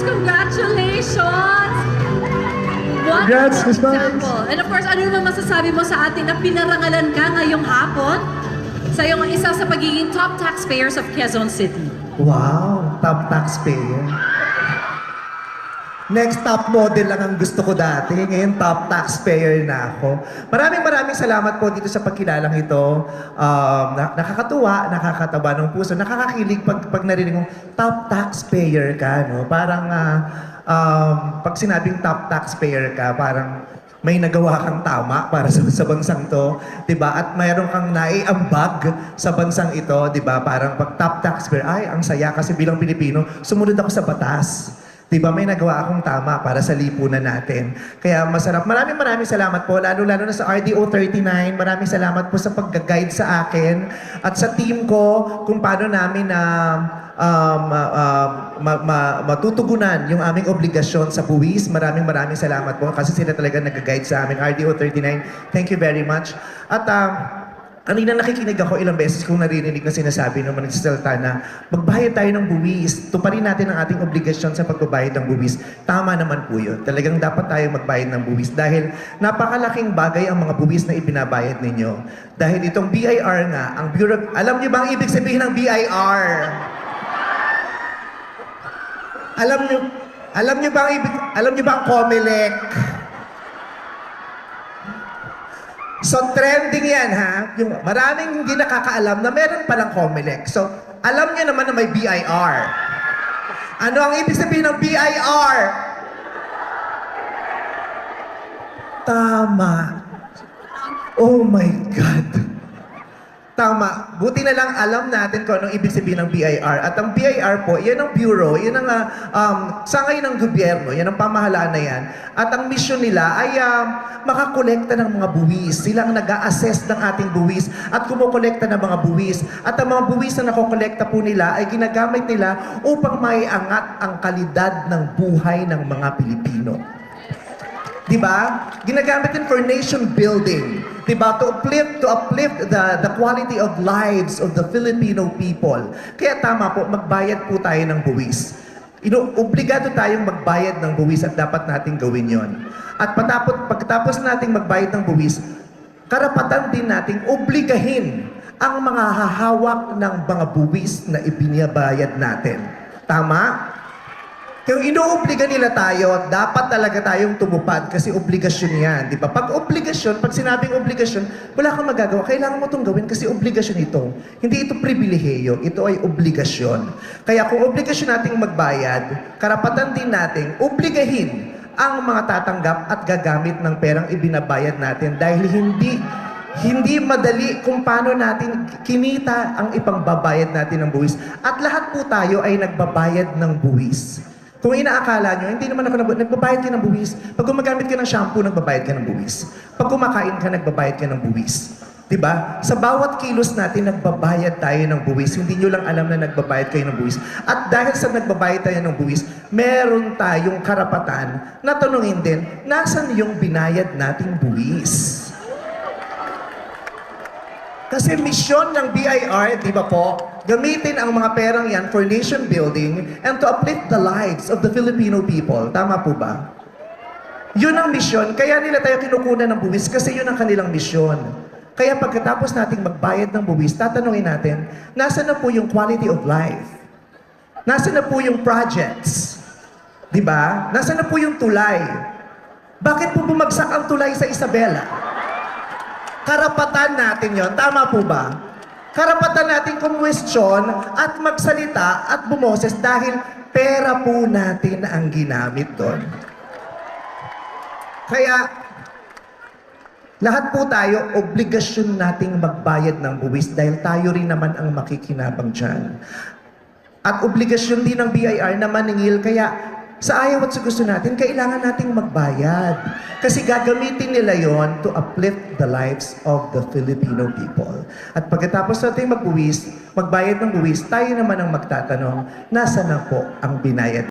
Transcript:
Congratulations! Congrats, Wonderful Miss Vibes. example. And of course, ano naman masasabi mo sa atin na pinarangalan ka ngayong hapon sa iyong isa sa pagiging top taxpayers of Quezon City? Wow, top taxpayer. Next, top model lang ang gusto ko dati. Ngayon, top taxpayer na ako. Maraming salamat po dito sa pagkilalang ito. Nakakatuwa, nakakataba ng puso, nakakakilig pag narinig kong top taxpayer ka. No? Parang pag sinabing top taxpayer ka, parang may nagawa kang tama para sa bansang to, 'di ba? At mayroon kang naiambag sa bansang ito, 'di ba? Parang pag top taxpayer, ay ang saya kasi bilang Pilipino, sumunod ako sa batas. 'Di ba? May nagawa akong tama para sa lipunan natin. Kaya masarap. Maraming salamat po, lalo-lalo na sa RDO 39. Maraming salamat po sa pag-guide sa akin at sa team ko kung paano namin na matutugunan yung aming obligasyon sa buwis. Maraming salamat po kasi sila talaga nag-guide sa amin. RDO 39, thank you very much. At kanina nakikinig ako ilang beses kung naririnig na sinasabi ng mga nagsasalta na magbayad tayo ng buwis. Tuparin natin ang ating obligasyon sa pagbabayad ng buwis. Tama naman po yun. Talagang dapat tayo magbayad ng buwis dahil napakalaking bagay ang mga buwis na ibinabayad ninyo. Dahil itong BIR nga, ang Bureau... Alam niyo ba ang ibig sabihin ng BIR? Alam niyo ba ang COMELEC? So, trending yan, ha? Yung maraming hindi nakakaalam na meron palang COMELEC. So, alam niyo naman na may BIR. Ano ang ibig sabihin ng BIR? Tama. Oh my God. Tama. Buti na lang alam natin kung anong ibig sabihin ng BIR. At ang BIR po, yan ang bureau, yan ang sangay ng gobyerno, yan ang pamahalaan na yan. At ang mission nila ay makakolekta ng mga buwis. Sila ang nag-a-assess ng ating buwis at kumukolekta ng mga buwis. At ang mga buwis na nakokolekta po nila ay ginagamit nila upang maiangat ang kalidad ng buhay ng mga Pilipino. Diba? Ginagamit din for nation building. Diba? To uplift the quality of lives of the Filipino people. Kaya tama po, magbayad po tayo ng buwis. Obligado tayong magbayad ng buwis at dapat nating gawin yon. At pagkatapos nating magbayad ng buwis, karapatan din nating obligahin ang mga hahawak ng mga buwis na ibinabayad natin. Tama? Kung inuobliga nila tayo, dapat talaga tayong tumupad kasi obligasyon yan, di ba? Pag obligasyon, pag sinabing obligasyon, wala kang magagawa. Kailangan mo itong gawin kasi obligasyon ito. Hindi ito pribilehiyo, ito ay obligasyon. Kaya kung obligasyon nating magbayad, karapatan din nating obligahin ang mga tatanggap at gagamit ng perang ibinabayad natin dahil hindi madali kung paano natin kinita ang ipangbabayad natin ng buwis. At lahat po tayo ay nagbabayad ng buwis. Kung inaakala nyo, hindi naman ako nagbabayad ka ng buwis. Pag gumagamit ka ng shampoo, nagbabayad ka ng buwis. Pag kumakain ka, nagbabayad ka ng buwis. Diba? Sa bawat kilos natin, nagbabayad tayo ng buwis. Hindi nyo lang alam na nagbabayad kayo ng buwis. At dahil sa nagbabayad tayo ng buwis, meron tayong karapatan na tanungin din, nasan yung binayad nating buwis? Kasi misyon ng BIR, di ba po, gamitin ang mga perang yan for nation building and to uplift the lives of the Filipino people. Tama po ba? Yun ang misyon. Kaya nila tayo kinukunan ng buwis kasi yun ang kanilang misyon. Kaya pagkatapos nating magbayad ng buwis, tatanungin natin, nasa na po yung quality of life? Nasa na po yung projects? Di ba? Nasa na po yung tulay? Bakit po bumagsak ang tulay sa Isabela? Karapatan natin yon, tama po ba? Karapatan natin kumwestiyon at magsalita at bumoses dahil pera po natin ang ginamit doon. Kaya, lahat po tayo, obligasyon nating magbayad ng buwis dahil tayo rin naman ang makikinabang dyan. At obligasyon din ng BIR na maningil, kaya sa ayaw at sa gusto natin, kailangan nating magbayad. Kasi gagamitin nila yon to uplift the lives of the Filipino people. At pagkatapos natin magbayad ng buwis, tayo naman ang magtatanong, nasa na po ang binayad?